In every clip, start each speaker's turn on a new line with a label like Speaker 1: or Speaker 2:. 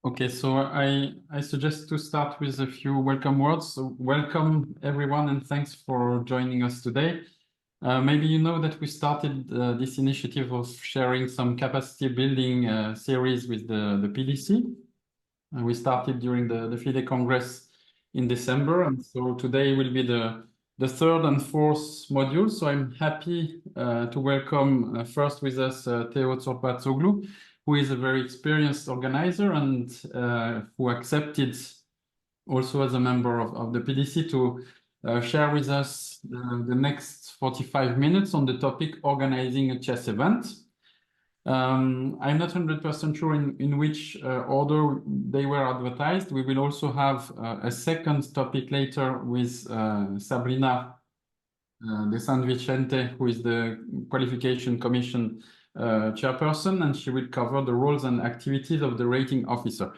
Speaker 1: Okay, so I suggest to start with a few welcome words. So welcome everyone, and thanks for joining us today. Maybe you know that we started this initiative of sharing some capacity building series with the PDC. We started during the FIDE Congress in December, and so today will be the third and fourth module. So I'm happy to welcome first with us Theo Tsorpatsoglu, who is a very experienced organizer and who accepted also as a member of the PDC to share with us the next 45 minutes on the topic organizing a chess event. I'm not 100% sure in which order they were advertised. We will also have a second topic later with Sabrina de San Vicente, who is the Qualification Commission chairperson, and she will cover the roles and activities of the rating officer.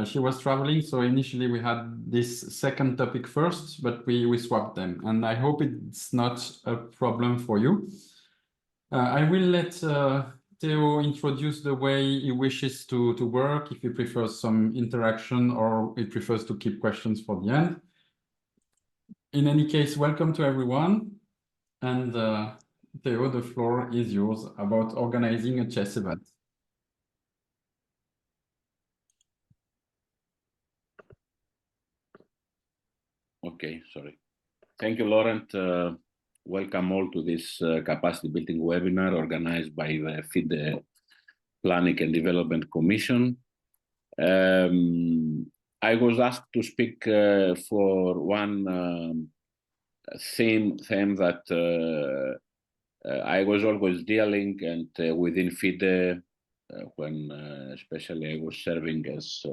Speaker 1: She was traveling, so initially we had this second topic first, but we swapped them, and I hope it's not a problem for you. I will let Theo introduce the way he wishes to work, if he prefers some interaction or he prefers to keep questions for the end. In any case, welcome to everyone. And Theo, the floor is yours about organizing a chess event.
Speaker 2: Okay, sorry. Thank you, Laurent. Welcome all to this capacity building webinar organized by the FIDE Planning and Development Commission. I was asked to speak for one theme that I was always dealing and within FIDE when especially I was serving as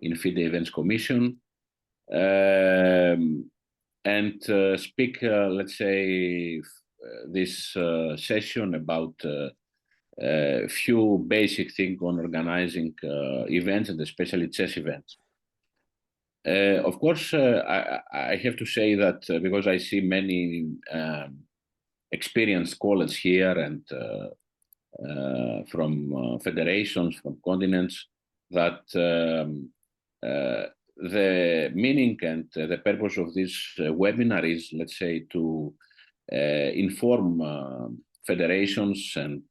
Speaker 2: in FIDE Events Commission. And speak, let's say, this session about a few basic things on organizing events and especially chess events. Of course, I have to say that because I see many experienced colleagues here and from federations, from continents, that the meaning and the purpose of this webinar is, let's say, to inform federations and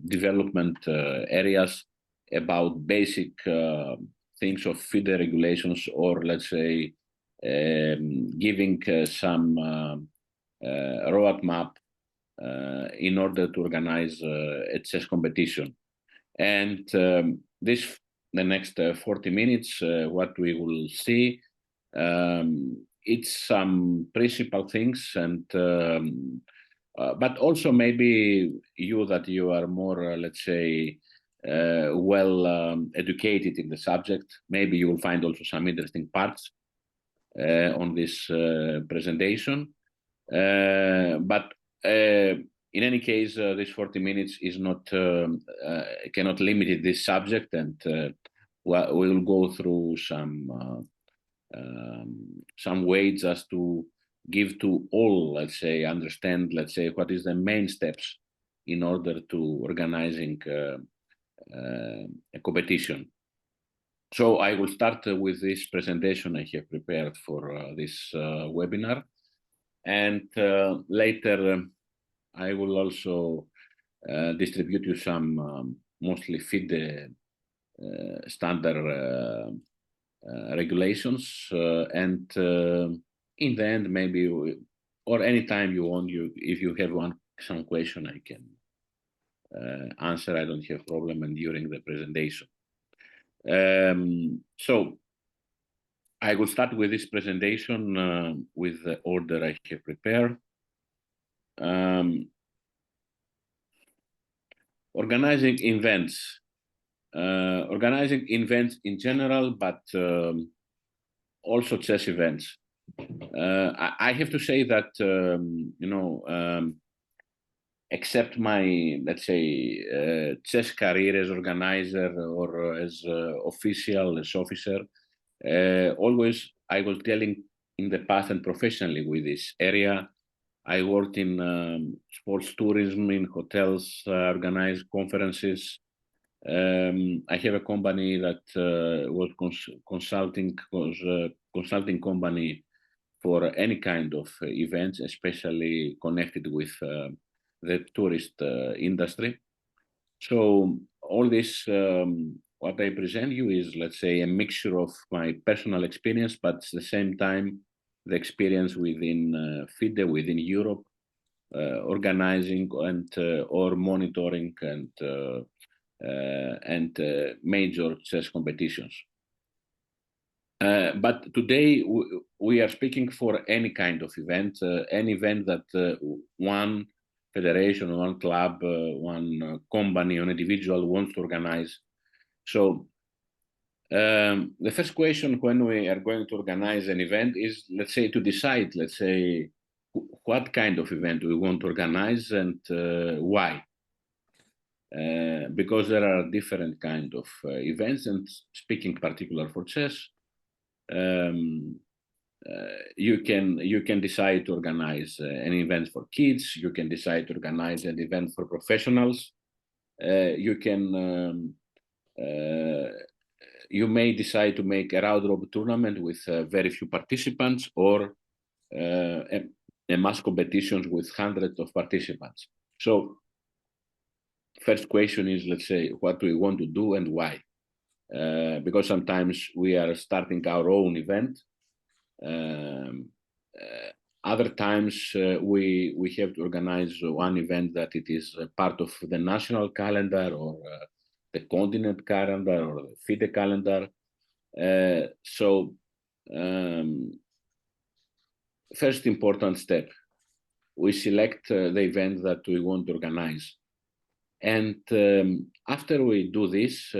Speaker 2: development areas about basic things of FIDE regulations, or let's say giving some roadmap in order to organize a chess competition. And the next 40 minutes, what we will see, it's some principal things, and but also maybe you are more, let's say, well educated in the subject. Maybe you will find also some interesting parts on this presentation. But in any case, this 40 minutes is not cannot limit this subject, and we will go through some ways just to give to all, let's say, understand, let's say, what is the main steps in order to organizing a competition. So I will start with this presentation I have prepared for this webinar, and later I will also distribute you some mostly FIDE standard regulations, and in the end, maybe, or anytime you want, if you have some question, I can answer. I don't have problem, and during the presentation. So I will start with this presentation with the order I have prepared. Organizing events. Organizing events in general, but also chess events. I have to say that, except my, let's say, chess career as organizer or as official, as officer, always I was dealing in the past and professionally with this area. I worked in sports tourism, in hotels, organized conferences, I have a company that was consulting company for any kind of events, especially connected with the tourist industry. So all this, what I present you is, let's say, a mixture of my personal experience, but at the same time, the experience within FIDE, within Europe, organizing and or monitoring and major chess competitions. But today we are speaking for any kind of event, any event that one federation, one club, one company, an individual wants to organize. So the first question when we are going to organize an event is, let's say, to decide, let's say, what kind of event we want to organize and why. Because there are different kind of events, and speaking particular for chess, you can decide to organize an event for kids. You can decide to organize an event for professionals. You may decide to make a round robin tournament with very few participants, or a mass competitions with hundreds of participants. So first question is, let's say, what do we want to do and why? Because sometimes we are starting our own event. Other times we have to organize one event that it is part of the national calendar, or the continent calendar, or the FIDE calendar. So first important step, we select the event that we want to organize. And after we do this,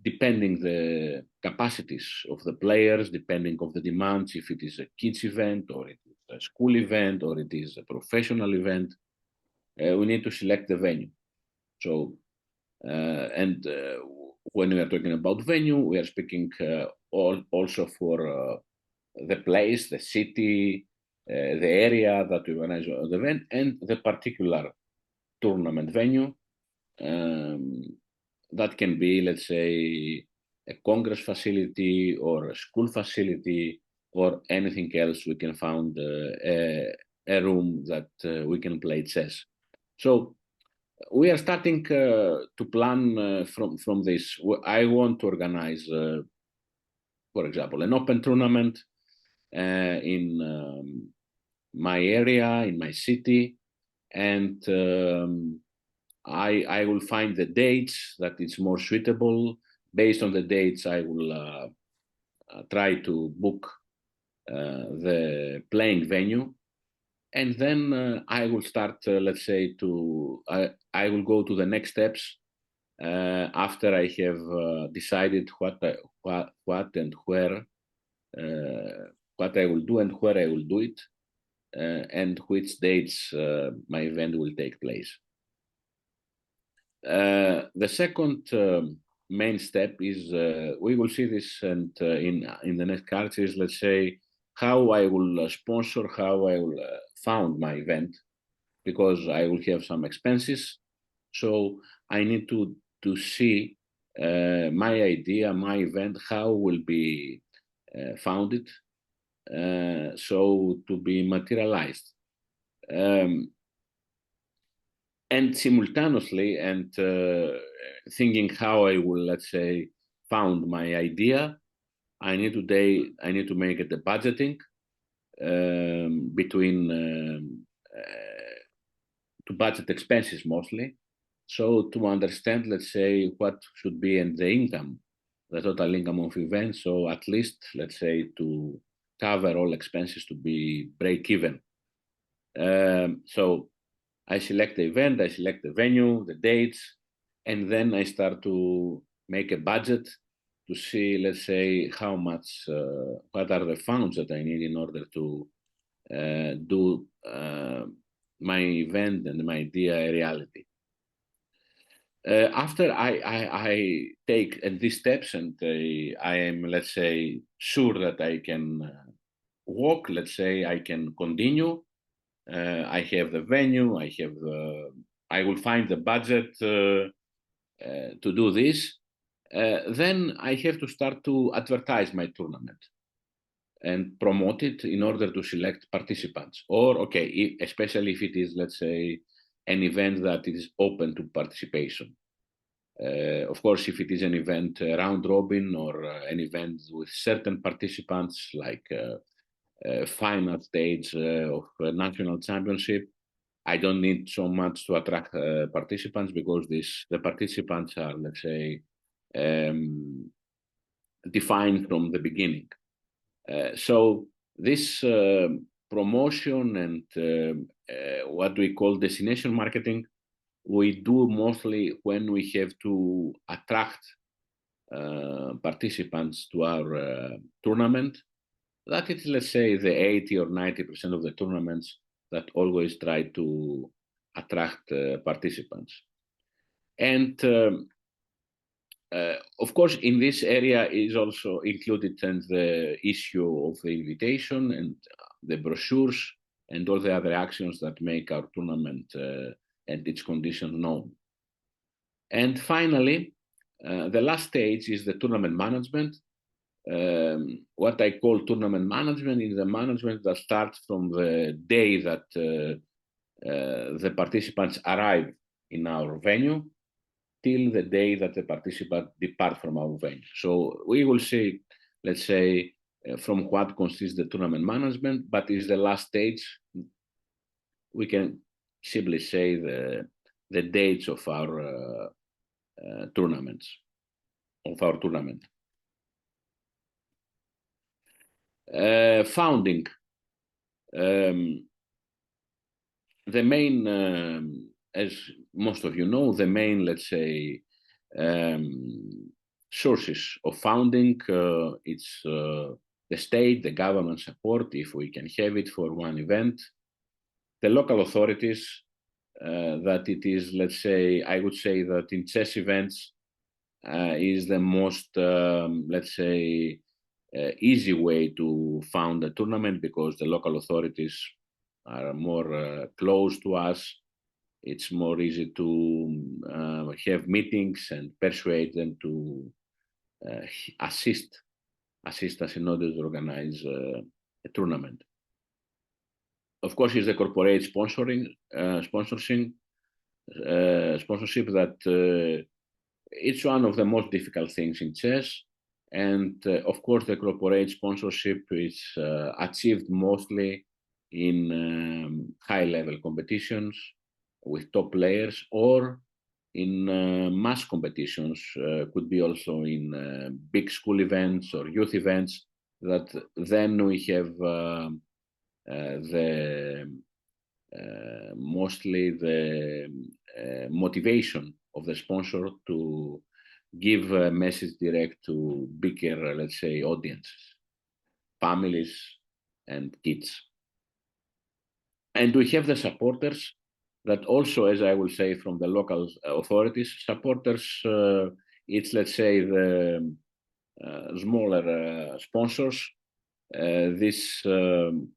Speaker 2: depending the capacities of the players, depending of the demands, if it is a kids event, or it is a school event, or it is a professional event, we need to select the venue. So, when we are talking about venue, we are speaking also for the place, the city, the area that we organize the event, and the particular tournament venue. That can be, let's say, a congress facility or a school facility or anything else. We can find a room that we can play chess. So we are starting to plan from this. I want to organize, for example, an open tournament in my area, in my city, and I will find the dates that it's more suitable. Based on the dates, I will try to book the playing venue, and then I will start, let's say, I will go to the next steps after I have decided what and where, what I will do and where I will do it, and which dates my event will take place. The second main step is, we will see this, and in the next cards is, let's say, how I will sponsor, how I will fund my event, because I will have some expenses. So I need to see my idea, my event, how will be founded, so to be materialized. And simultaneously, and thinking how I will, let's say, found my idea, I need to make it the budgeting between to budget expenses mostly. So to understand, let's say, what should be in the income, the total income of events. So at least, let's say, to cover all expenses to be break even. So I select the event, I select the venue, the dates, and then I start to make a budget to see, let's say, how much, what are the funds that I need in order to do my event and my idea a reality. After I take these steps, and I am, let's say, sure that I can walk, let's say, I can continue. I have the venue, I will find the budget, to do this, then I have to start to advertise my tournament and promote it in order to select participants. Or, okay, especially if it is, let's say, an event that is open to participation. Of course, if it is an event round robin or an event with certain participants, like final stage of national championship, I don't need so much to attract participants, because the participants are, let's say, defined from the beginning. So this promotion and what we call destination marketing, we do mostly when we have to attract participants to our tournament. That is, let's say, the 80 or 90% of the tournaments that always try to attract participants. And of course, in this area is also included the issue of the invitation and the brochures and all the other actions that make our tournament and its conditions known. And finally, the last stage is the tournament management. What I call tournament management is the management that starts from the day that the participants arrive in our venue till the day that the participants depart from our venue. So we will see, let's say, from what consists the tournament management, but is the last stage. We can simply say the dates of our tournaments, of our tournament. Founding. The main, as most of you know, the main, let's say, sources of funding, it's the state, the government support, if we can have it for one event, the local authorities, that it is, let's say, I would say that in chess events is the most, let's say, easy way to found a tournament, because the local authorities are more close to us. It's more easy to have meetings and persuade them to assist us in order to organize a tournament. Of course, is the corporate sponsorship that it's one of the most difficult things in chess. And of course, the corporate sponsorship is achieved mostly in high-level competitions with top players, or in mass competitions, could be also in big school events or youth events, that then we have mostly the motivation of the sponsor to give a message direct to bigger, let's say, audiences, families and kids. And we have the supporters that also, as I will say, from the local authorities, supporters, it's, let's say, the smaller sponsors, these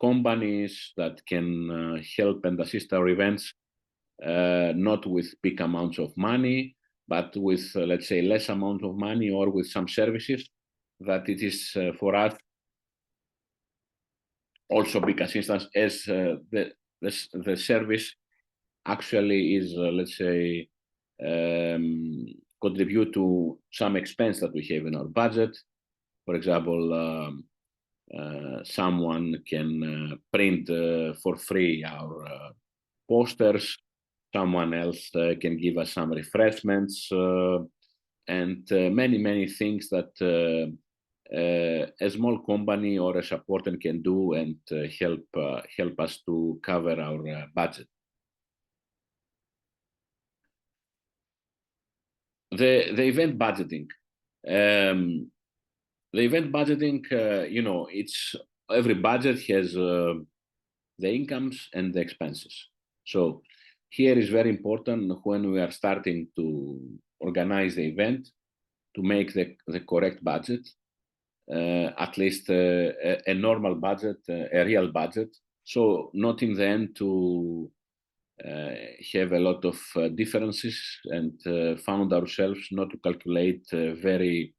Speaker 2: companies that can help and assist our events, not with big amounts of money, but with, let's say, less amount of money, or with some services that it is for us also big assistance, as the service actually is, let's say, contribute to some expense that we have in our budget. For example, someone can print for free our posters. Someone else can give us some refreshments, and many things that a small company or a supporter can do, and help us to cover our budget. The event budgeting. The event budgeting, it's every budget has the incomes and the expenses. So here is very important when we are starting to organize the event to make the correct budget, at least a normal budget, a real budget. So not in the end to have a lot of differences and found ourselves not to calculate very,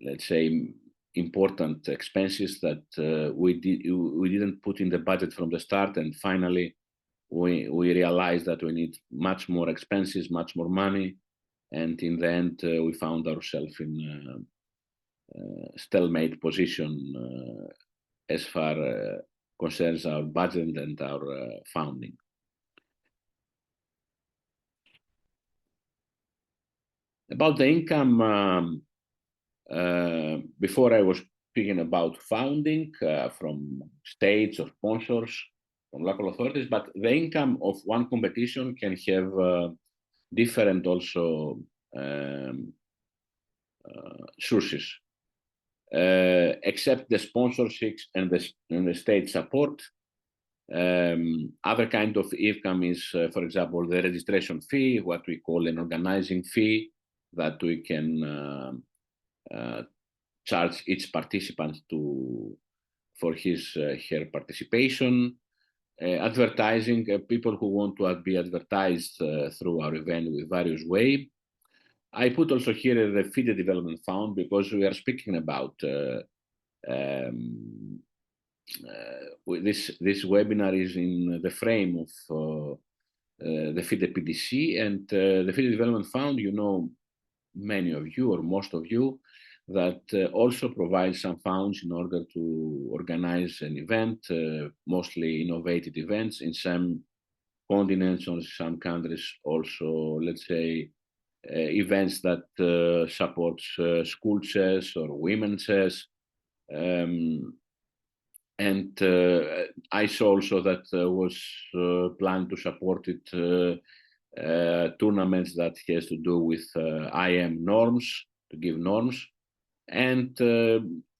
Speaker 2: let's say, important expenses that we didn't put in the budget from the start, and finally we realized that we need much more expenses, much more money, and in the end we found ourselves in a stalemate position as far concerns our budget and our funding. About the income, before I was speaking about funding from states or sponsors, from local authorities, but the income of one competition can have different also sources. Except the sponsorships and the state support, other kind of income is, for example, the registration fee, what we call an organizing fee, that we can charge each participant for his her participation. Advertising, people who want to be advertised through our event with various ways. I put also here the FIDE Development Fund, because we are speaking about this webinar is in the frame of the FIDE PDC, and the FIDE Development Fund, you know, many of you or most of you, that also provides some funds in order to organize an event, mostly innovative events in some continents or some countries, also, let's say, events that support school chess or women's chess. And I saw also that was planned to support it tournaments that has to do with IM norms, to give norms. And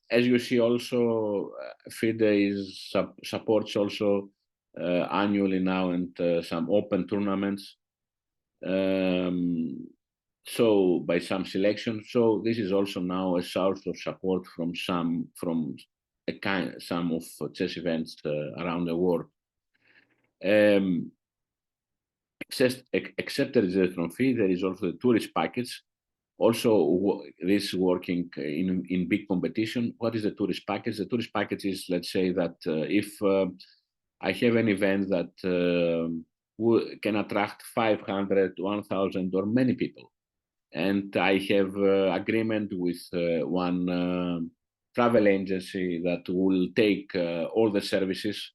Speaker 2: as you see also, FIDE supports also annually now and some open tournaments. So by some selection, so this is also now a source of support from some of chess events around the world. Except the registration fee, there is also the tourist package. Also, this working in big competition. What is the tourist package? The tourist package is, let's say that if I have an event that can attract 500, 1,000 or many people, and I have agreement with one travel agency that will take all the services,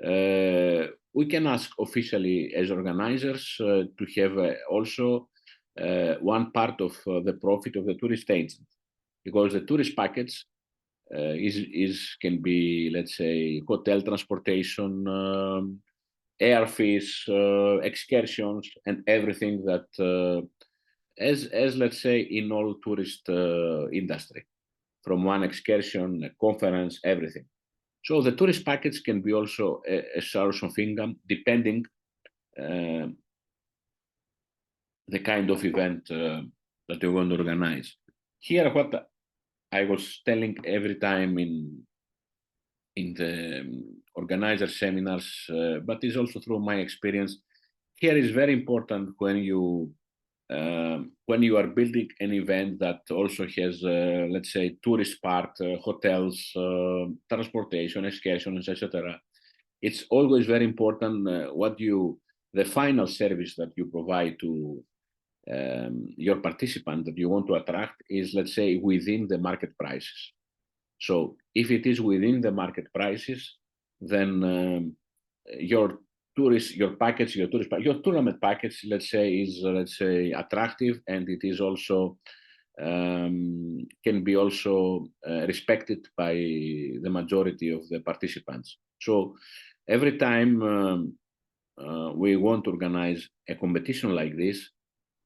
Speaker 2: we can ask officially as organizers to have also one part of the profit of the tourist agent, because the tourist package can be, let's say, hotel transportation, air fees, excursions, and everything that as let's say in all tourist industry, from one excursion, a conference, everything. So the tourist package can be also a source of income, depending the kind of event that you want to organize. Here, what I was telling every time in the organizer seminars, but it's also through my experience. Here is very important when you are building an event that also has, let's say, tourist part, hotels, transportation, excursions, etc. It's always very important the final service that you provide to your participant that you want to attract is, let's say, within the market prices. So if it is within the market prices, then your tournament package, let's say, is attractive, and it is also can be also respected by the majority of the participants. So every time we want to organize a competition like this,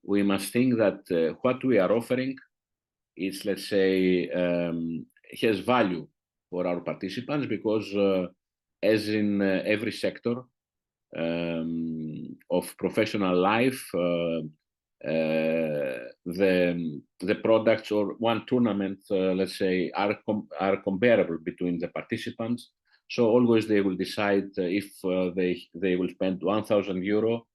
Speaker 2: we must think that what we are offering is, let's say, has value for our participants, because as in every sector of professional life, the products or one tournament, let's say, are comparable between the participants. So always they will decide if they will spend €1,000,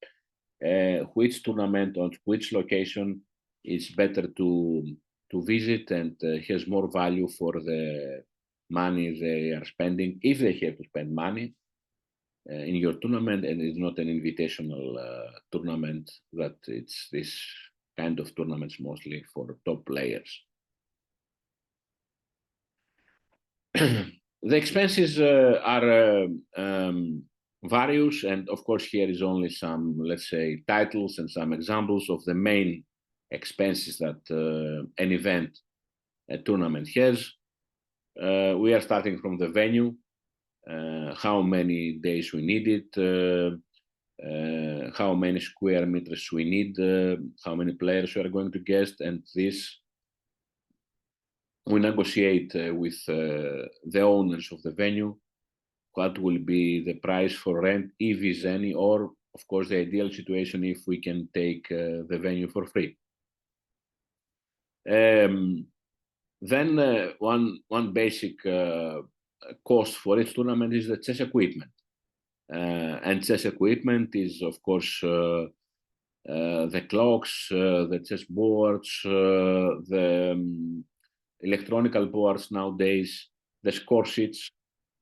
Speaker 2: which tournament on which location is better to visit and has more value for the money they are spending, if they have to spend money in your tournament, and it's not an invitational tournament, that it's this kind of tournaments mostly for top players. The expenses are various, and of course here is only some, let's say, titles and some examples of the main expenses that an event, a tournament has. We are starting from the venue, how many days we need it, how many square meters we need, how many players we are going to guest, and this we negotiate with the owners of the venue what will be the price for rent, if is any, or of course the ideal situation if we can take the venue for free. Then one basic cost for each tournament is the chess equipment. And chess equipment is, of course, the clocks, the chess boards, the electronical boards nowadays, the score sheets,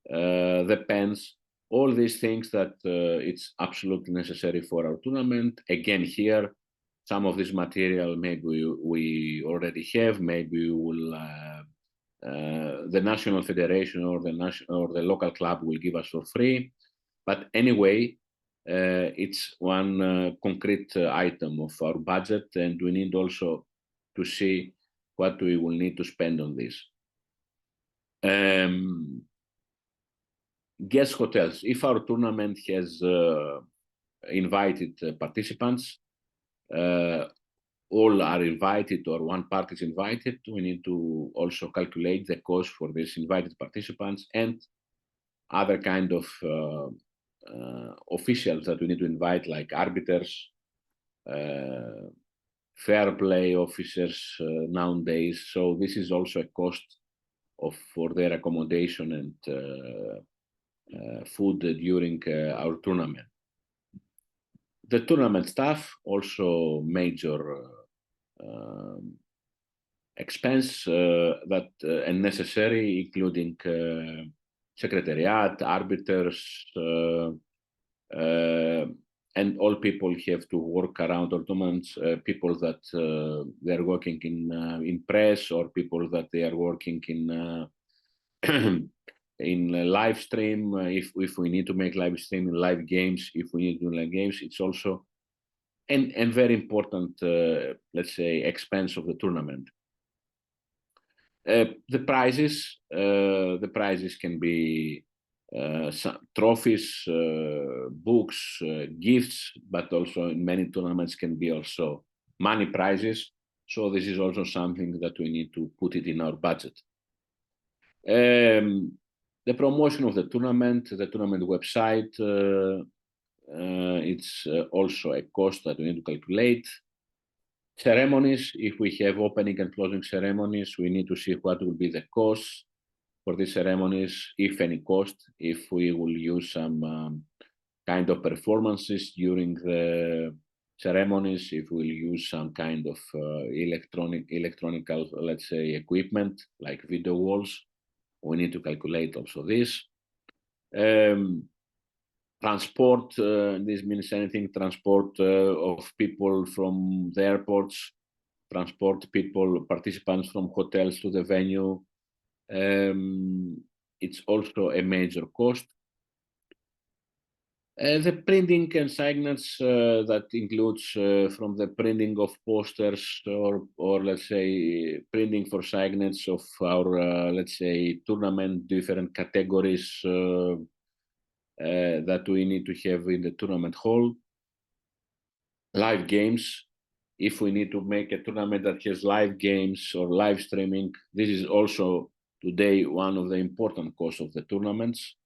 Speaker 2: the pens, all these things that it's absolutely necessary for our tournament. Again, here, some of this material maybe we already have, maybe we will, the national federation or the local club will give us for free. But anyway, it's one concrete item of our budget, and we need also to see what we will need to spend on this. Guest hotels. If our tournament has invited participants, all are invited or one part is invited, we need to also calculate the cost for these invited participants and other kind of officials that we need to invite, like arbiters, fair play officers nowadays. So this is also a cost for their accommodation and food during our tournament. The tournament staff, also major expense that and necessary, including secretariat, arbiters, and all people have to work around our tournaments, people that they are working in press, or people that they are working in in live stream, if we need to make live stream, in live games, if we need to do live games. It's also and very important, let's say, expense of the tournament. The prizes can be some trophies, books, gifts, but also in many tournaments can be also money prizes. So this is also something that we need to put it in our budget. The promotion of the tournament website, it's also a cost that we need to calculate. Ceremonies, if we have opening and closing ceremonies, we need to see what will be the cost for these ceremonies, if any cost, if we will use some kind of performances during the ceremonies, if we'll use some kind of electronical, let's say, equipment like video walls. We need to calculate also this. Transport, this means anything, transport of people from the airports, transport people, participants from hotels to the venue. It's also a major cost. The printing and signage, that includes from the printing of posters or let's say printing for signage of our let's say tournament, different categories that we need to have in the tournament hall. Live games, if we need to make a tournament that has live games or live streaming, this is also today one of the important costs of the tournaments.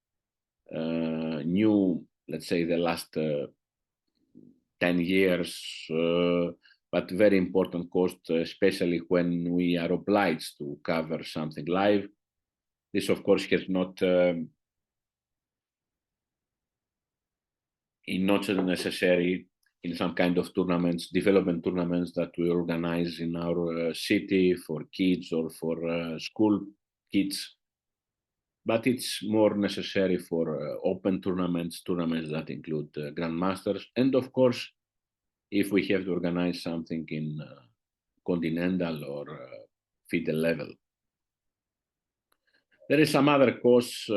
Speaker 2: New, let's say, the last 10 years, but very important cost, especially when we are obliged to cover something live. This, of course, has not not necessary in some kind of tournaments, development tournaments that we organize in our city for kids or for school kids. But it's more necessary for open tournaments that include grandmasters. And of course, if we have to organize something in continental or FIDE level. There is some other costs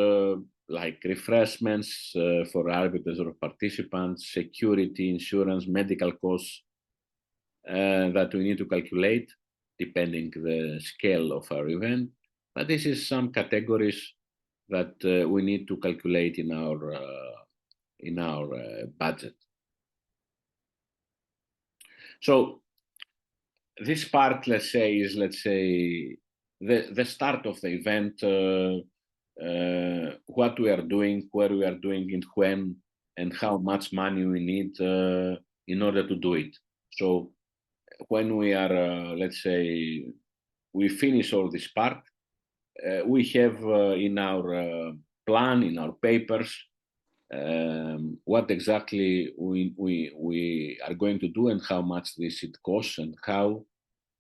Speaker 2: like refreshments for arbiters or participants, security, insurance, medical costs that we need to calculate depending the scale of our event. But this is some categories that we need to calculate in our budget. So this part, let's say, is the start of the event, what we are doing, where we are doing it, when, and how much money we need in order to do it. So when we are, let's say, we finish all this part, we have in our plan, in our papers, what exactly we are going to do and how much this it costs and how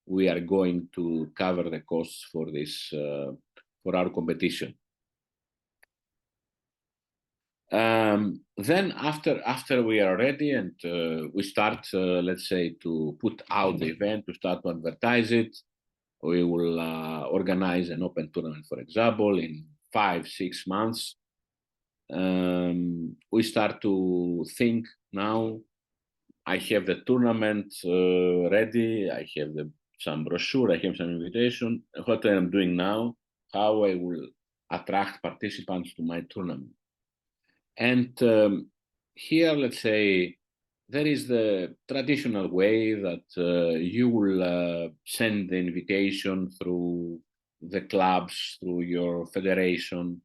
Speaker 2: we are going to cover the costs for this for our competition. Then after we are ready and we start, let's say, to put out the event, to start to advertise it, we will organize an open tournament, for example, in 5-6 months. We start to think now. I have the tournament ready. I have some brochure. I have some invitation. What I am doing now, how I will attract participants to my tournament. And here, let's say, there is the traditional way that you will send the invitation through the clubs, through your federation.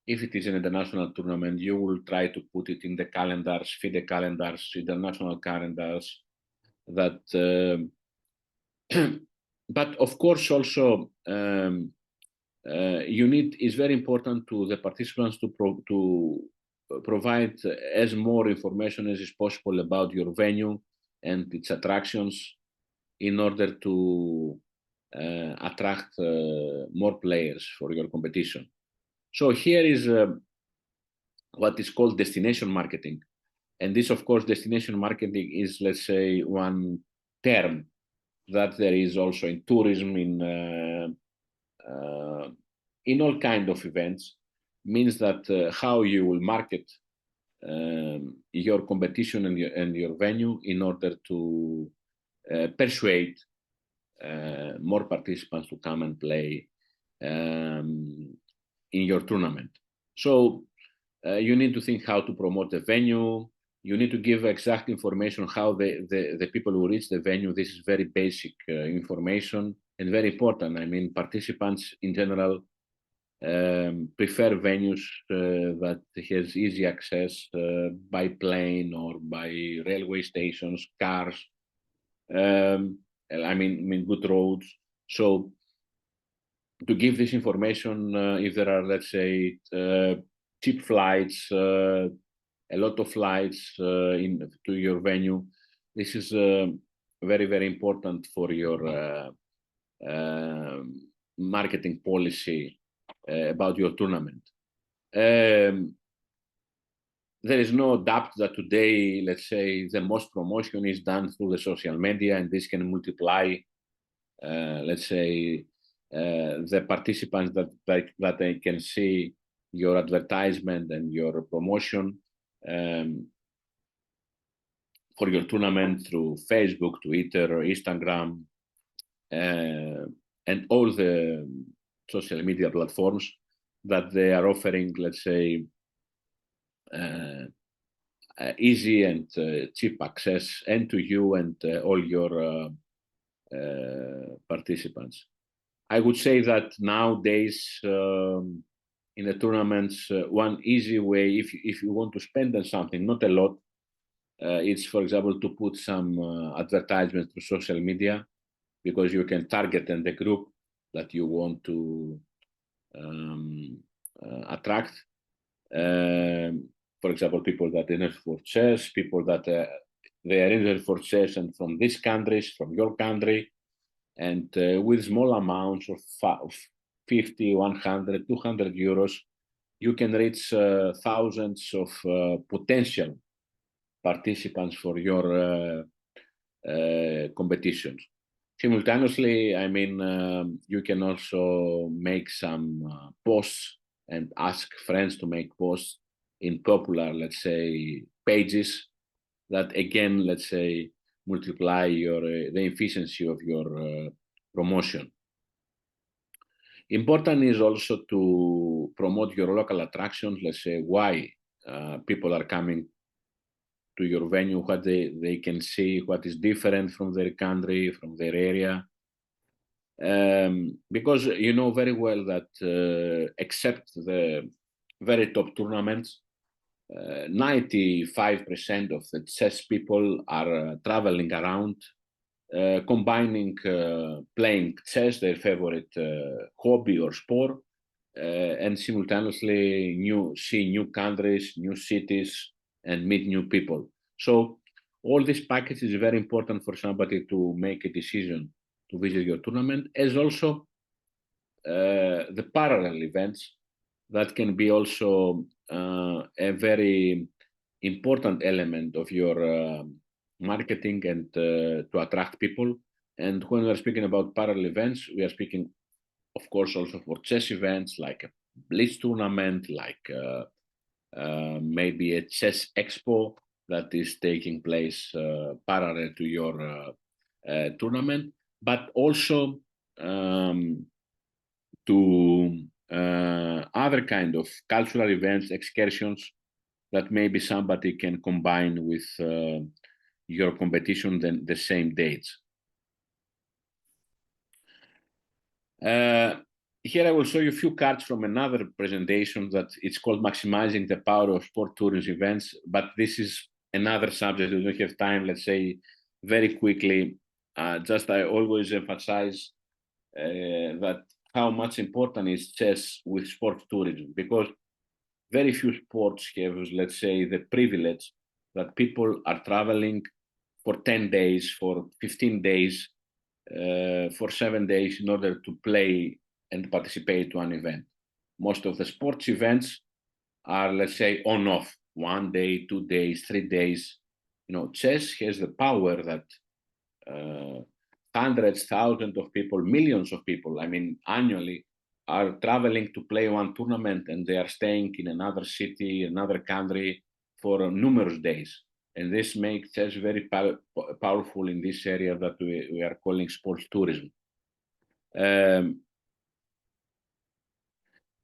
Speaker 2: If it is an international tournament, you will try to put it in the calendars, FIDE calendars, international calendars. That, but of course, also it's very important to the participants to provide as more information as is possible about your venue and its attractions in order to attract more players for your competition. So here is what is called destination marketing. And this, of course, destination marketing is, let's say, one term that there is also in tourism, in all kind of events, means that how you will market your competition and your venue in order to persuade more participants to come and play in your tournament. So you need to think how to promote the venue. You need to give exact information how the people who reach the venue. This is very basic information and very important. I mean, participants in general prefer venues that has easy access by plane or by railway stations, cars. I mean good roads. So to give this information, if there are, let's say, cheap flights, a lot of flights to your venue, this is very, very important for your marketing policy about your tournament. There is no doubt that today, let's say, the most promotion is done through the social media, and this can multiply, let's say, the participants that they can see your advertisement and your promotion for your tournament through Facebook, Twitter, or Instagram, and all the social media platforms that they are offering, let's say, easy and cheap access, and to you and all your participants. I would say that nowadays in the tournaments, one easy way, if you want to spend on something, not a lot, it's, for example, to put some advertisements through social media, because you can target in the group that you want to attract. for example, people that are interested for chess, people that they are interested for chess and from these countries, from your country, and with small amounts of 50, 100, 200 euros, you can reach thousands of potential participants for your competitions. Simultaneously, I mean, you can also make some posts and ask friends to make posts in popular, let's say, pages that again, let's say, multiply your the efficiency of your promotion. Important is also to promote your local attractions, let's say, why people are coming to your venue, what they can see, what is different from their country, from their area. Because you know very well that except the very top tournaments, 95% of the chess people are traveling around, combining playing chess, their favorite hobby or sport, and simultaneously see new countries, new cities, and meet new people. So all this package is very important for somebody to make a decision to visit your tournament, as also the parallel events that can be also a very important element of your marketing and to attract people. And when we are speaking about parallel events, we are speaking, of course, also for chess events like a blitz tournament, like maybe a chess expo that is taking place parallel to your tournament, but also to other kind of cultural events, excursions that maybe somebody can combine with your competition than the same dates. Here I will show you a few cards from another presentation that it's called Maximizing the Power of Sport Tourism Events, but this is another subject. We don't have time, let's say, very quickly. Just I always emphasize that how much important is chess with sport tourism, because very few sports have, let's say, the privilege that people are traveling for 10 days, for 15 days, for 7 days in order to play and participate to an event. Most of the sports events are, let's say, on-off, 1 day, 2 days, 3 days. You know, chess has the power that hundreds, thousands of people, millions of people, I mean, annually, are traveling to play one tournament, and they are staying in another city, another country for numerous days. And this makes chess very powerful in this area that we are calling sports tourism.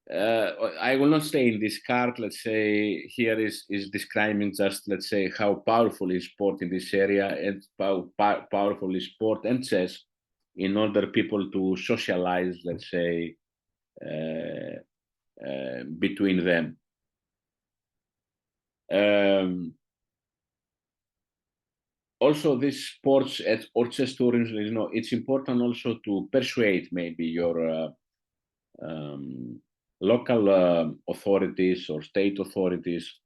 Speaker 2: I will not stay in this card. Let's say here is describing just, let's say, how powerful is sport in this area and how powerful is sport and chess in order people to socialize, let's say, between them. Also, this sports or chess tourism, you know, it's important also to persuade maybe your local authorities or state authorities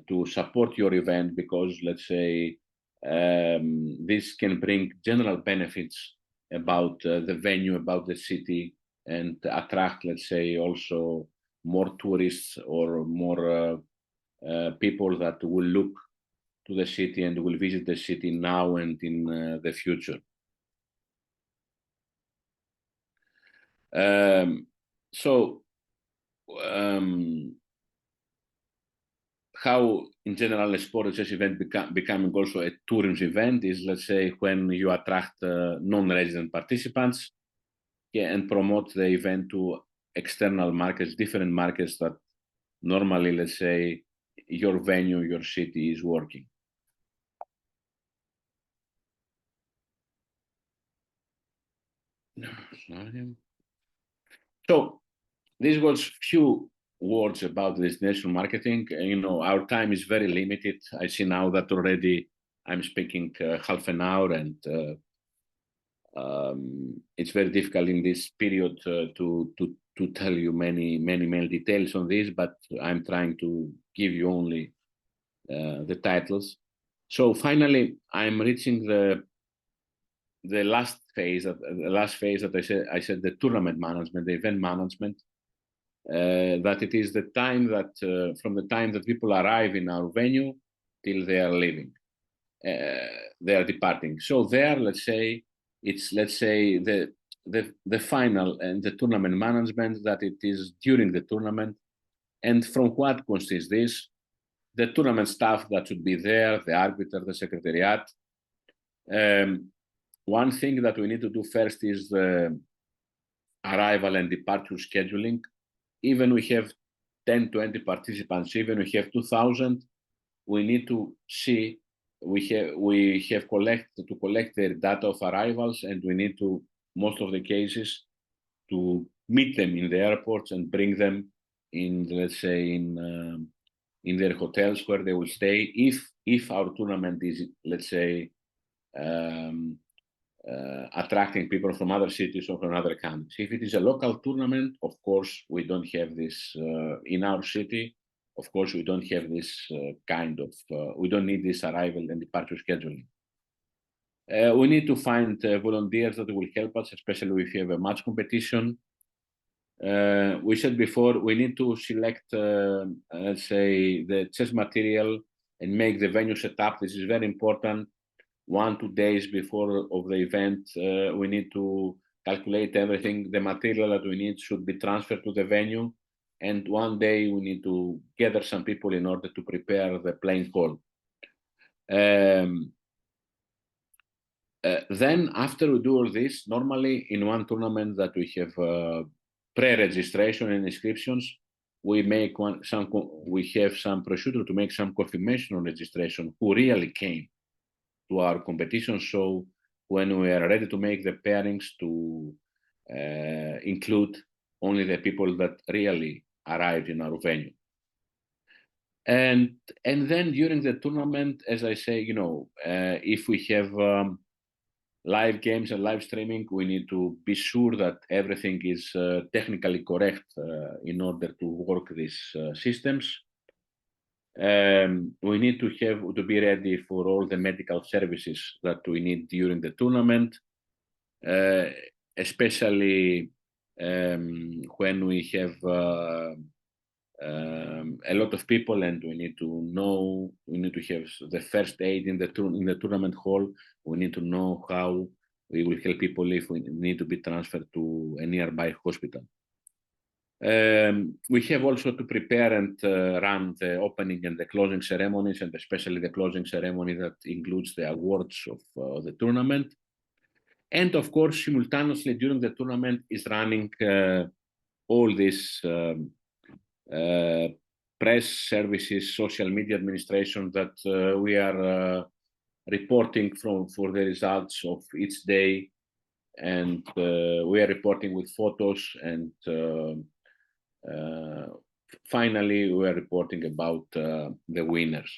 Speaker 2: to support your event, because, let's say, this can bring general benefits about the venue, about the city, and attract, let's say, also more tourists or more people that will look to the city and will visit the city now and in the future. How in general a sport or chess event becoming also a tourism event is, let's say, when you attract non-resident participants, and promote the event to external markets, different markets that normally, let's say, your venue, your city is working. No, sorry. So this was few words about destination marketing. You know, our time is very limited. I see now that already I'm speaking half an hour, and it's very difficult in this period to to tell you many details on this, but I'm trying to give you only the titles. So finally, I'm reaching the last phase. That I said the tournament management, the event management. That it is the time that from the time that people arrive in our venue till they are leaving, they are departing. So there, let's say the final and the tournament management, that it is during the tournament. And from what consists this? The tournament staff that should be there, the arbiter, the secretariat. One thing that we need to do first is the arrival and departure scheduling. Even we have 10, 20 participants, even we have 2,000, we need to see, we have to collect their data of arrivals, and we need to, most of the cases, to meet them in the airports and bring them in, let's say, in their hotels where they will stay, if our tournament is, let's say, attracting people from other cities or from other countries. If it is a local tournament, of course, we don't have this in our city. Of course, we don't have this we don't need this arrival and departure scheduling. We need to find volunteers that will help us, especially if we have a match competition. We said before, we need to select, let's say, the chess material and make the venue setup. This is very important. 1-2 days before of the event, we need to calculate everything. The material that we need should be transferred to the venue. And one day we need to gather some people in order to prepare the playing hall. Then after we do all this, normally in one tournament that we have pre-registration and inscriptions, we have some procedure to make some confirmation on registration who really came to our competition. So when we are ready to make the pairings, to include only the people that really arrived in our venue. And then during the tournament, as I say, if we have live games and live streaming, we need to be sure that everything is technically correct in order to work these systems. We need to be ready for all the medical services that we need during the tournament, especially when we have a lot of people, and we need to have the first aid in the tournament hall. We need to know how we will help people if we need to be transferred to a nearby hospital. We have also to prepare and run the opening and the closing ceremonies, and especially the closing ceremony that includes the awards of the tournament. And of course, simultaneously during the tournament is running all this press services, social media administration that we are reporting for the results of each day, and we are reporting with photos, and finally we are reporting about the winners.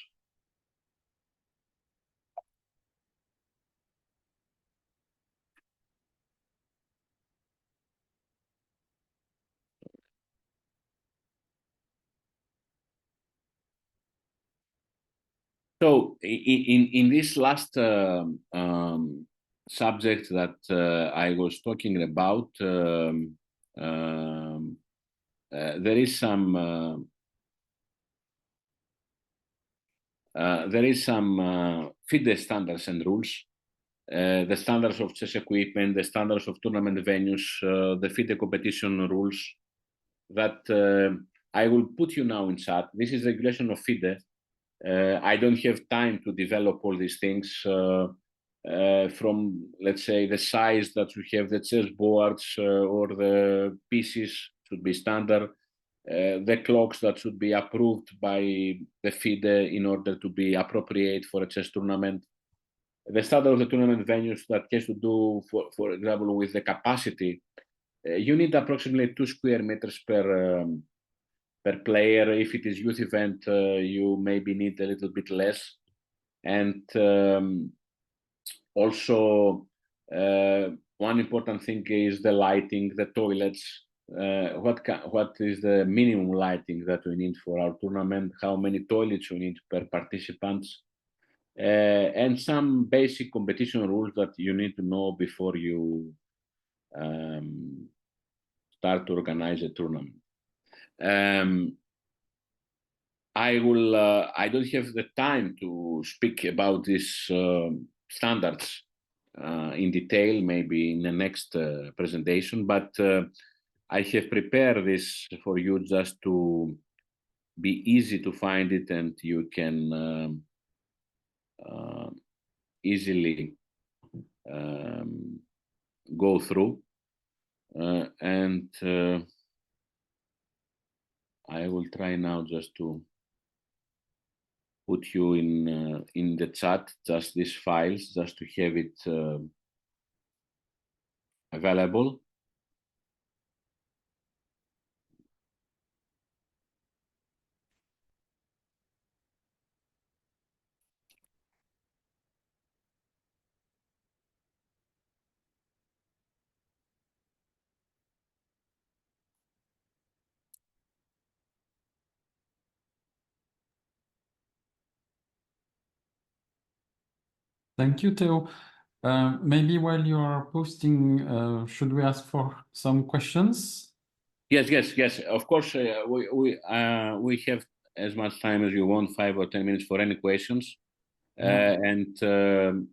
Speaker 2: So in this last subject that I was talking about, there is some FIDE standards and rules. The standards of chess equipment, the standards of tournament venues, the FIDE competition rules that I will put you now in chat. This is the regulation of FIDE. I don't have time to develop all these things from, let's say, the size that we have the chess boards or the pieces should be standard. The clocks that should be approved by the FIDE in order to be appropriate for a chess tournament. The standard of the tournament venues that has to do, for example, with the capacity. You need approximately 2 square meters per player. If it is youth event, you maybe need a little bit less. And also, one important thing is the lighting, the toilets. what is the minimum lighting that we need for our tournament, how many toilets we need per participants, and some basic competition rules that you need to know before you start to organize a tournament. I don't have the time to speak about these standards in detail, maybe in the next presentation, but I have prepared this for you just to be easy to find it, and you can easily go through. And I will try now just to put you in the chat, just these files, just to have it available.
Speaker 1: Thank you, Theo. Maybe while you are posting, should we ask for some questions?
Speaker 2: Yes. Of course, we have as much time as you want, 5 or 10 minutes for any questions. And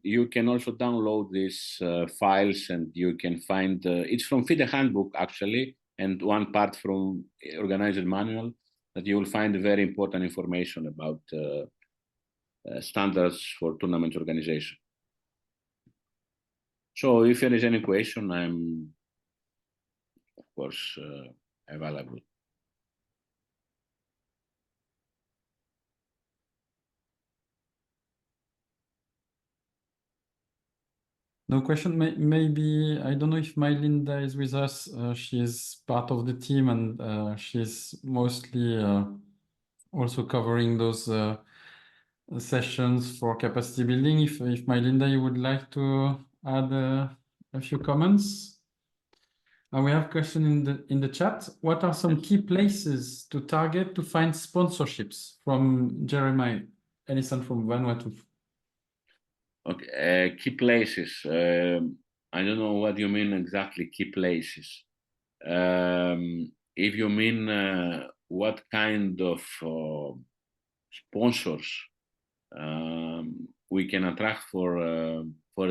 Speaker 2: you can also download these files, and you can find it's from FIDE handbook actually, and one part from organizer manual, that you will find very important information about standards for tournament organization. So if there is any question, I'm of course available.
Speaker 1: No question. Maybe, I don't know if Linda is with us. She is part of the team, and she's mostly also covering those sessions for capacity building. If Linda, you would like to add a few comments. We have a question in the chat. What are some key places to target to find sponsorships? From Jeremiah Ellison from Vanuatu.
Speaker 2: Okay, key places. I don't know what you mean exactly, key places. If you mean what kind of sponsors we can attract for a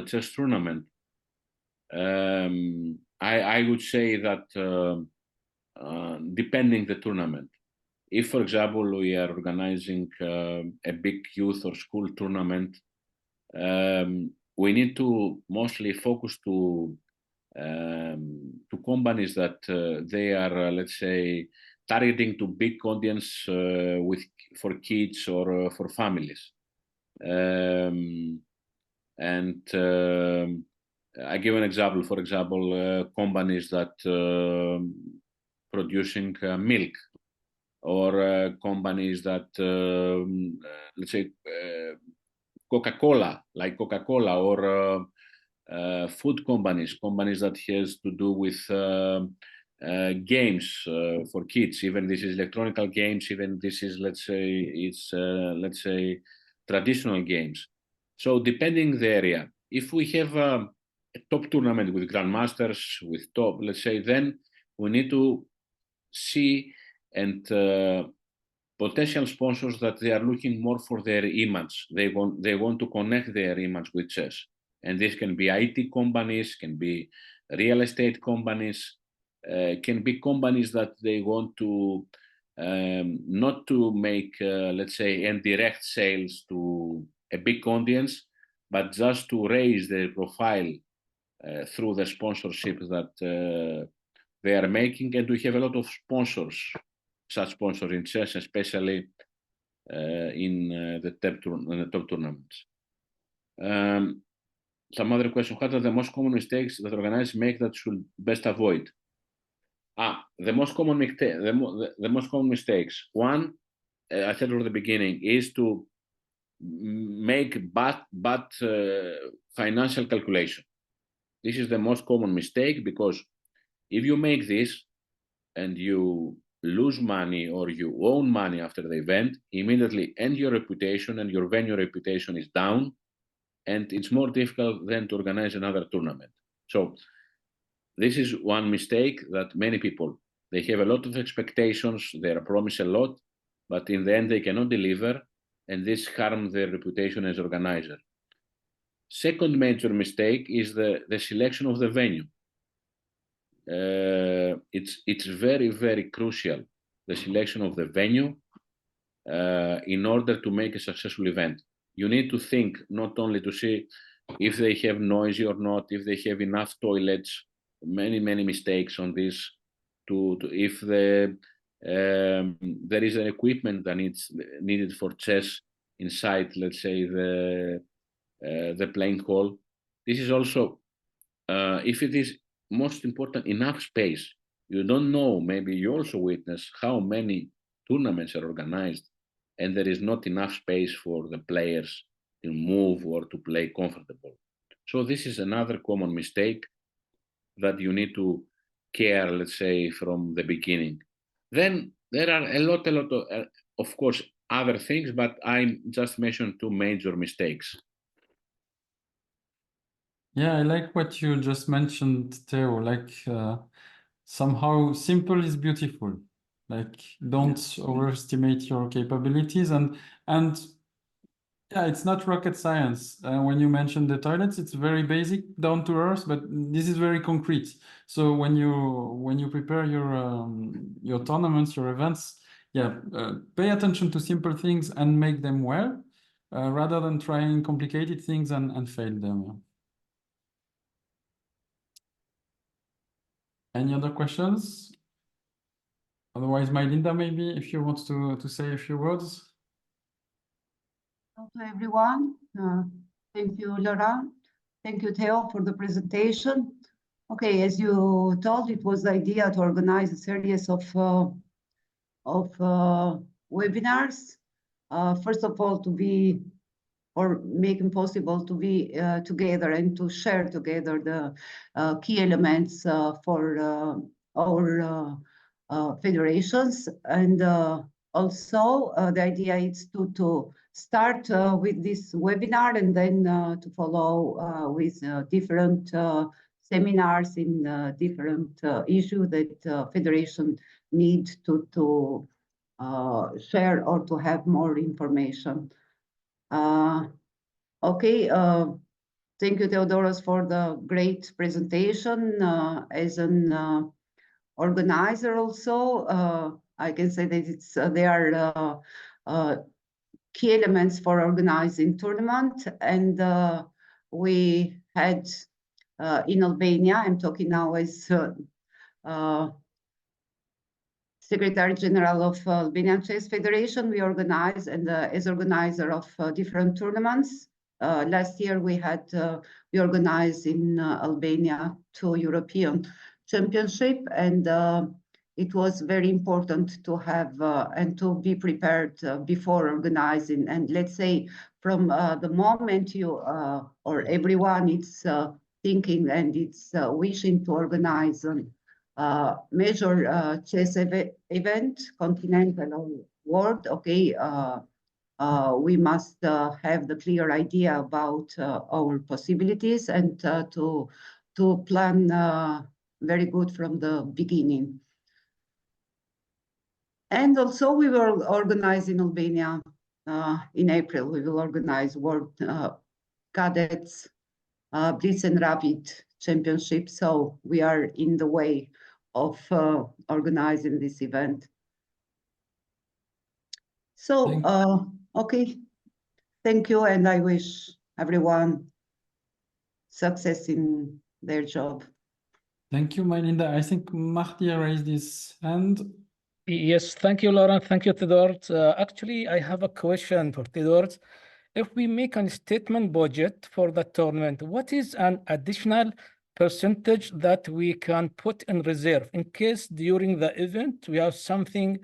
Speaker 2: chess tournament, I would say that depending the tournament. If, for example, we are organizing a big youth or school tournament, we need to mostly focus to companies that they are, let's say, targeting to big audience for kids or for families. I give an example. For example, companies that producing milk, or companies that let's say Coca-Cola, like Coca-Cola, or food companies that has to do with games for kids. Even this is electronic games. Even this is, let's say, traditional games. So depending the area, if we have a top tournament with grandmasters, with top, let's say, then we need to see and potential sponsors that they are looking more for their image. They want to connect their image with chess, and this can be IT companies, can be real estate companies, can be companies that they want to not to make let's say indirect sales to a big audience, but just to raise their profile through the sponsorship that they are making. And we have a lot of sponsors, such sponsors in chess, especially in the top tournaments. Some other question: what are the most common mistakes that organizers make that should best avoid? The most common mistakes. One, I said at the beginning, is to make bad financial calculation. This is the most common mistake, because if you make this, and you lose money or you own money after the event, immediately end your reputation, and your venue reputation is down, and it's more difficult then to organize another tournament. So this is one mistake that many people, they have a lot of expectations, they promise a lot, but in the end they cannot deliver, and this harms their reputation as organizer. Second major mistake is the selection of the venue. It's very, very crucial, the selection of the venue, in order to make a successful event. You need to think not only to see if they have noisy or not, if they have enough toilets, many mistakes on this, if there is an equipment that needed for chess inside, let's say, the playing hall. This is also, if it is most important, enough space. You don't know, maybe you also witness how many tournaments are organized and there is not enough space for the players to move or to play comfortable. So this is another common mistake that you need to care, let's say, from the beginning. Then there are a lot of course, other things, but I just mentioned two major mistakes.
Speaker 1: Yeah, I like what you just mentioned, Theo. Like somehow simple is beautiful. Like don't overestimate your capabilities, and yeah, it's not rocket science. When you mention the toilets, it's very basic, down to earth, but this is very concrete. So when you prepare your tournaments, your events, yeah, pay attention to simple things and make them well, rather than trying complicated things and fail them. Yeah. Any other questions? Otherwise, Linda, maybe if you want to say a few words.
Speaker 3: Hello to everyone. Thank you, Laurent. Thank you, Theo, for the presentation. Okay, as you told, it was the idea to organize a series of webinars. First of all, making possible to be together and to share together the key elements for our federations. And also the idea is to start with this webinar and then to follow with different seminars in different issues that federation need to share or to have more information. Okay, thank you, Theodoros, for the great presentation. As an organizer also, I can say that there are key elements for organizing tournament, and we had in Albania, I'm talking now as Secretary General of Albanian Chess Federation, we organize, and as organizer of different tournaments. Last year we organized in Albania 2 European Championship, and it was very important to have and to be prepared before organizing. And let's say from the moment you or everyone is thinking and it's wishing to organize major chess event, continental or world, okay, we must have the clear idea about our possibilities and to plan very good from the beginning. And also we will organize in Albania in April. We will organize World Cadets Blitz and Rapid Championship. So we are in the way of organizing this event. So, okay, thank you, and I wish everyone success in their job.
Speaker 1: Thank you, Linda. I think Mahdi raised his hand.
Speaker 4: Yes, thank you, Laurent. Thank you, Theodore. Actually, I have a question for Theodore. If we make a statement budget for the tournament, what is an additional percentage that we can put in reserve in case during the event we have something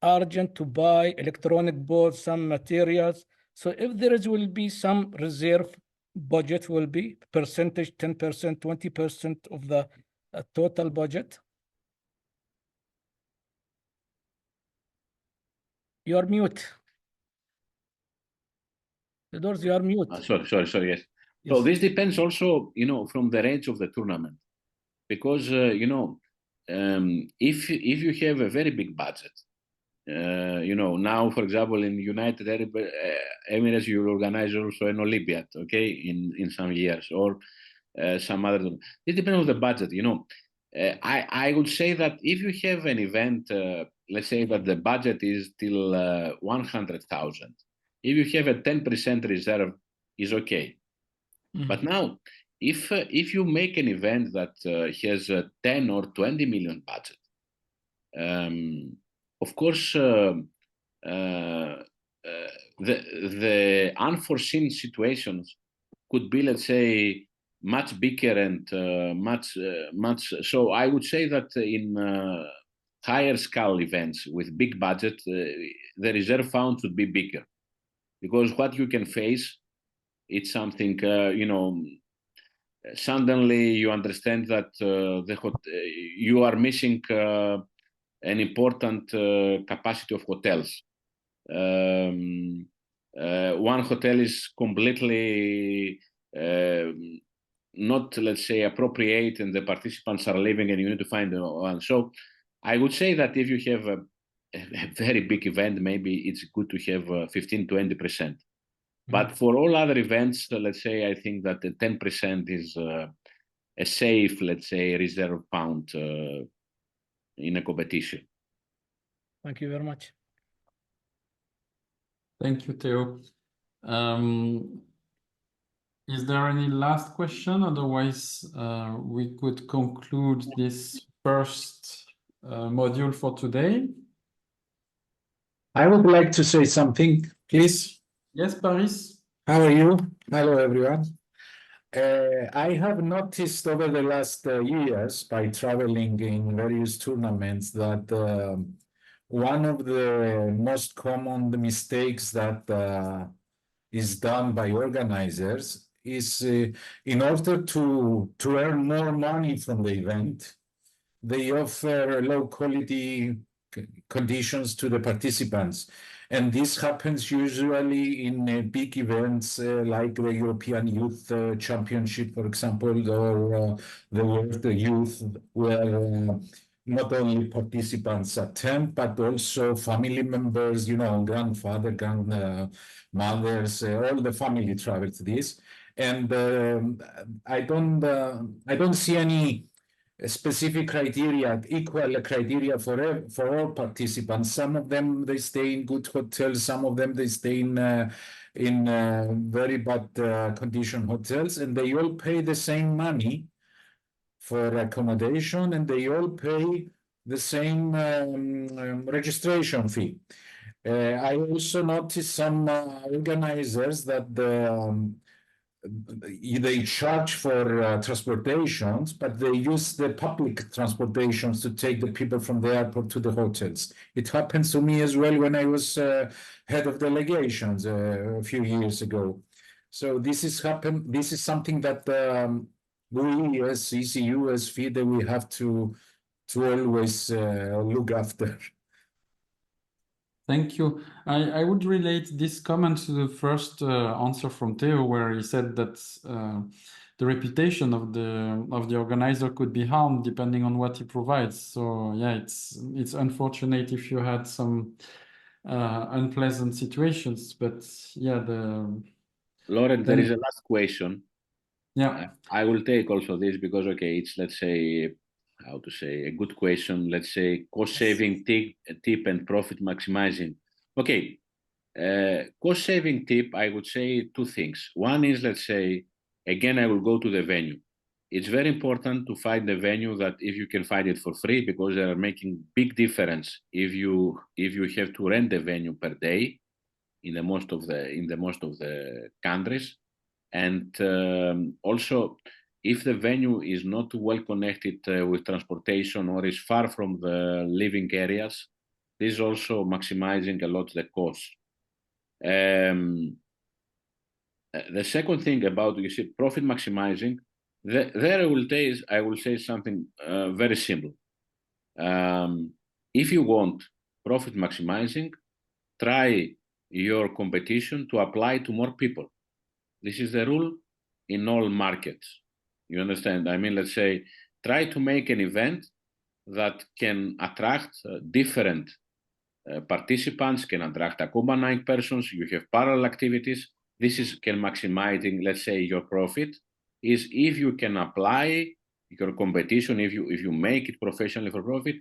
Speaker 4: urgent to buy, electronic boards, some materials? So if there will be some reserve budget, will be percentage, 10%, 20% of the total budget? You are mute. Theodore, you are mute.
Speaker 2: Sorry, yes.
Speaker 4: Yes.
Speaker 2: So this depends also, from the range of the tournament, because if you have a very big budget, now, for example, in United Arab Emirates, you will organize also an Olympiad, okay, in some years, or some other. It depends on the budget, I would say that if you have an event, let's say that the budget is till 100,000, if you have a 10% reserve, is okay.
Speaker 4: Mhm.
Speaker 2: But now, if you make an event that has a 10 or 20 million budget, of course, the unforeseen situations could be, let's say, much bigger and much. So I would say that in higher scale events with big budget, the reserve fund should be bigger, because what you can face, it's something, suddenly you understand that you are missing an important capacity of hotels. One hotel is completely not, let's say, appropriate, and the participants are leaving, and you need to find one. So I would say that if you have a very big event, maybe it's good to have 15-20%. But for all other events, let's say, I think that the 10% is a safe, let's say, reserve fund in a competition.
Speaker 4: Thank you very much.
Speaker 1: Thank you, Theo. Is there any last question? Otherwise, we could conclude this first module for today.
Speaker 5: I would like to say something, please.
Speaker 1: Yes, Paris?
Speaker 5: How are you? Hello, everyone. I have noticed over the last years, by traveling in various tournaments, that one of the most common mistakes that is done by organizers is in order to earn more money from the event, they offer low quality conditions to the participants. And this happens usually in big events like the European Youth Championship, for example, or the World Youth, where not only participants attend, but also family members, grandfather, grandmothers, all the family travel to this. And I don't see any specific criteria, equal criteria for all participants. Some of them, they stay in good hotels. Some of them, they stay in very bad condition hotels, and they all pay the same money for accommodation, and they all pay the same registration fee. I also noticed some organizers that they charge for transportations, but they use the public transportations to take the people from the airport to the hotels. It happened to me as well when I was head of delegations a few years ago. So this is something that we as ECU, as FIDE, we have to always look after.
Speaker 1: Thank you. I would relate this comment to the first answer from Theo, where he said that the reputation of the organizer could be harmed depending on what he provides. So yeah, it's unfortunate if you had some unpleasant situations, but yeah,
Speaker 2: Lauren, there is a last question.
Speaker 1: Yeah,
Speaker 2: I will take also this because, okay, it's, let's say, how to say, a good question. Let's say cost-saving tip and profit maximizing. Okay, cost-saving tip, I would say two things. One is, let's say, again, I will go to the venue. It's very important to find a venue that if you can find it for free, because they are making big difference if you have to rent a venue per day in the most of the countries. And also, if the venue is not well connected with transportation or is far from the living areas, this is also maximizing a lot the cost. The second thing about, you see, profit maximizing, there I will say something very simple. If you want profit maximizing, try your competition to apply to more people. This is the rule in all markets. You understand? I mean, let's say, try to make an event that can attract different participants, can attract accompanying persons. You have parallel activities. This is can maximizing, let's say, your profit. Is if you can apply your competition, if you make it professionally for profit,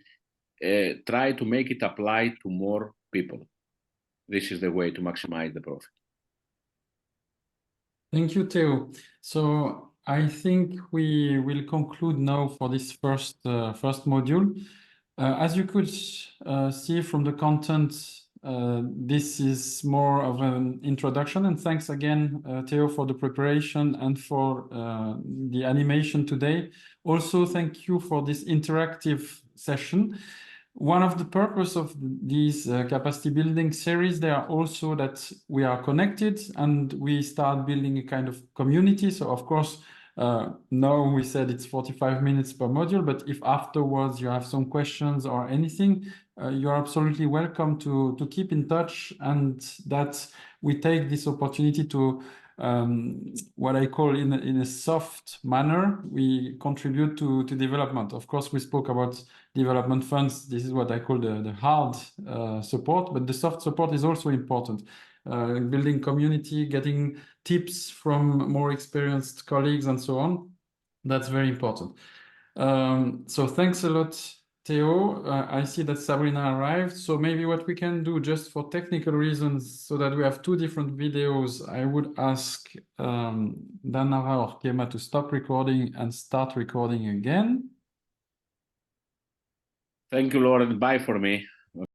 Speaker 2: try to make it apply to more people. This is the way to maximize the profit.
Speaker 1: Thank you, Theo. So I think we will conclude now for this first module. As you could see from the content, this is more of an introduction, and thanks again, Theo, for the preparation and for the animation today. Also, thank you for this interactive session. One of the purpose of these capacity building series, they are also that we are connected and we start building a kind of community. So of course, now we said it's 45 minutes per module, but if afterwards you have some questions or anything, you're absolutely welcome to keep in touch, and that we take this opportunity to what I call in a soft manner, we contribute to development. Of course, we spoke about development funds. This is what I call the hard support, but the soft support is also important. Building community, getting tips from more experienced colleagues and so on. That's very important. So thanks a lot, Theo. I see that Sabrina arrived. So maybe what we can do, just for technical reasons, so that we have two different videos, I would ask Danara or Kema to stop recording and start recording again.
Speaker 2: Thank you, Lauren. Bye for me.